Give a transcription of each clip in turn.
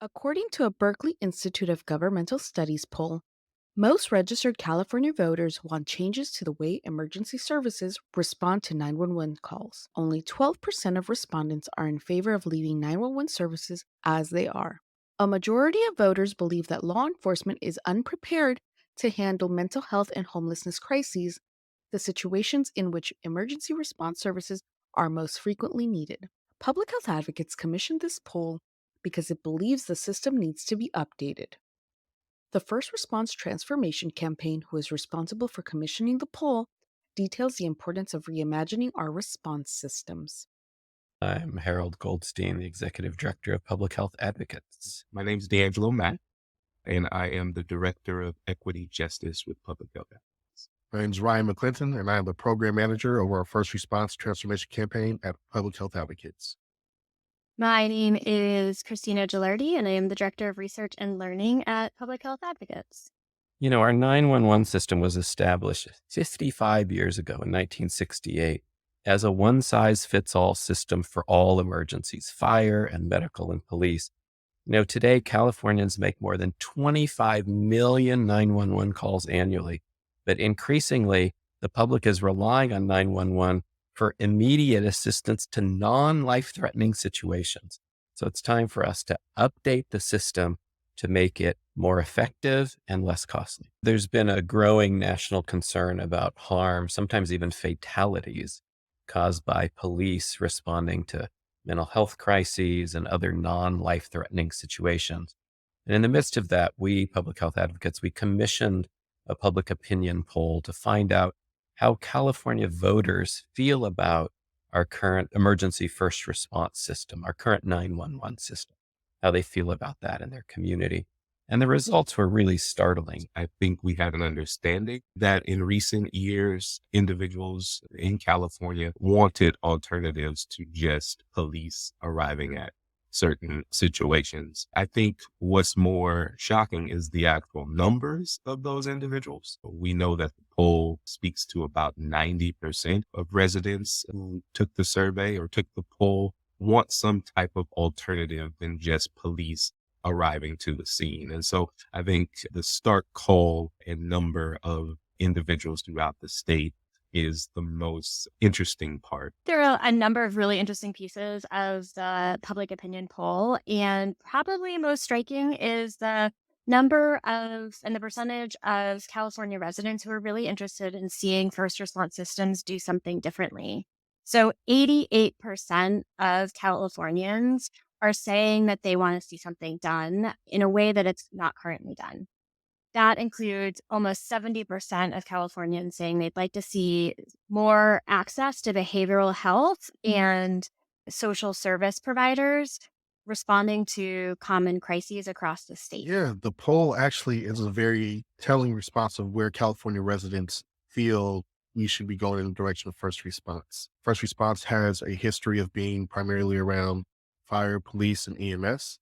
According to a Berkeley Institute of Governmental Studies poll, most registered California voters want changes to the way emergency services respond to 911 calls. Only 12% of respondents are in favor of leaving 911 services as they are. A majority of voters believe that law enforcement is unprepared to handle mental health and homelessness crises, the situations in which emergency response services are most frequently needed. Public health advocates commissioned this poll because it believes the system needs to be updated. The First Response Transformation Campaign, who is responsible for commissioning the poll, details the importance of reimagining our response systems. I'm Harold Goldstein, the Executive Director of Public Health Advocates. My name is DeAngelo Mack, and I am the Director of Equity Justice with Public Health Advocates. My name is Ryan McClinton, and I am the Program Manager over our First Response Transformation Campaign at Public Health Advocates. My name is Kristina Gelardi, and I am the Director of Research and Learning at Public Health Advocates. You know, our 911 system was established 55 years ago in 1968 as a one-size-fits-all system for all emergencies, fire and medical and police. You know, today, Californians make more than 25 million 911 calls annually, but increasingly, the public is relying on 911 for immediate assistance to non-life-threatening situations. So it's time for us to update the system to make it more effective and less costly. There's been a growing national concern about harm, sometimes even fatalities, caused by police responding to mental health crises and other non-life-threatening situations. And in the midst of that, we, public health advocates, we commissioned a public opinion poll to find out how California voters feel about our current emergency first response system, our current 911 system, how they feel about that in their community. And the results were really startling. I think we have an understanding that in recent years, individuals in California wanted alternatives to just police arriving at certain situations. I think what's more shocking is the actual numbers of those individuals. We know that the poll speaks to about 90% of residents who took the survey or took the poll want some type of alternative than just police arriving to the scene. And so I think the stark call and number of individuals throughout the state is the most interesting part. There are a number of really interesting pieces of the public opinion poll, and probably most striking is the number of and the percentage of California residents who are really interested in seeing first response systems do something differently. So 88% of Californians are saying that they want to see something done in a way that it's not currently done. That includes almost 70% of Californians saying they'd like to see more access to behavioral health and social service providers responding to common crises across the state. Yeah, the poll actually is a very telling response of where California residents feel we should be going in the direction of first response. First response has a history of being primarily around fire, police, and EMS.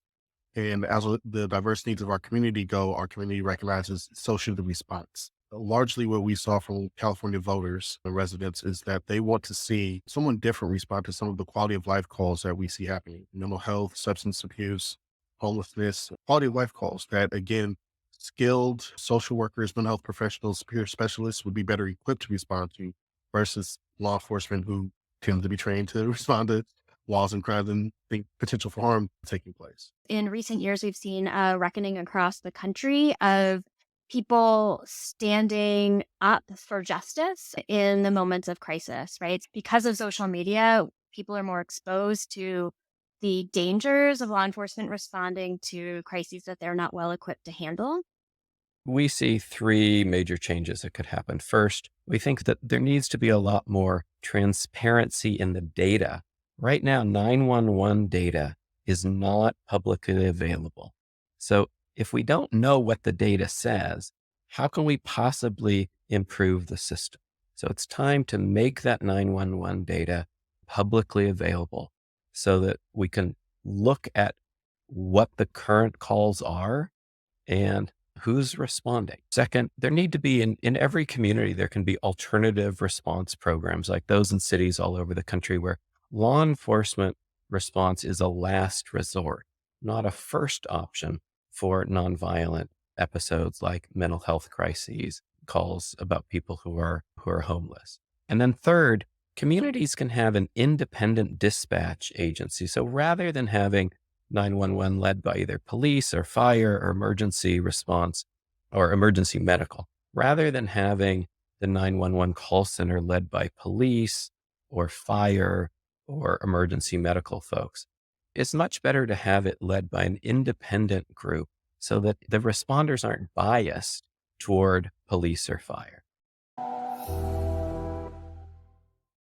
And as the diverse needs of our community go, our community recognizes so should the response. Largely what we saw from California voters and residents is that they want to see someone different respond to some of the quality of life calls that we see happening. Mental health, substance abuse, homelessness, quality of life calls that, again, skilled social workers, mental health professionals, peer specialists would be better equipped to respond to versus law enforcement who tend to be trained to respond to laws and crimes and think potential for harm taking place. In recent years, we've seen a reckoning across the country of people standing up for justice in the moments of crisis, right? Because of social media, people are more exposed to the dangers of law enforcement responding to crises that they're not well equipped to handle. We see three major changes that could happen. First, we think that there needs to be a lot more transparency in the data. Right now, 911 data is not publicly available. So if we don't know what the data says, how can we possibly improve the system? So it's time to make that 911 data publicly available so that we can look at what the current calls are and who's responding. Second, there need to be in every community, there can be alternative response programs like those in cities all over the country where law enforcement response is a last resort. not a first option for nonviolent episodes like mental health crises, calls about people who are homeless. And then third, communities can have an independent dispatch agency. So rather than having 911 led by either police or fire or emergency response or emergency medical, rather than having the 911 call center led by police or fire or emergency medical folks, it's much better to have it led by an independent group so that the responders aren't biased toward police or fire.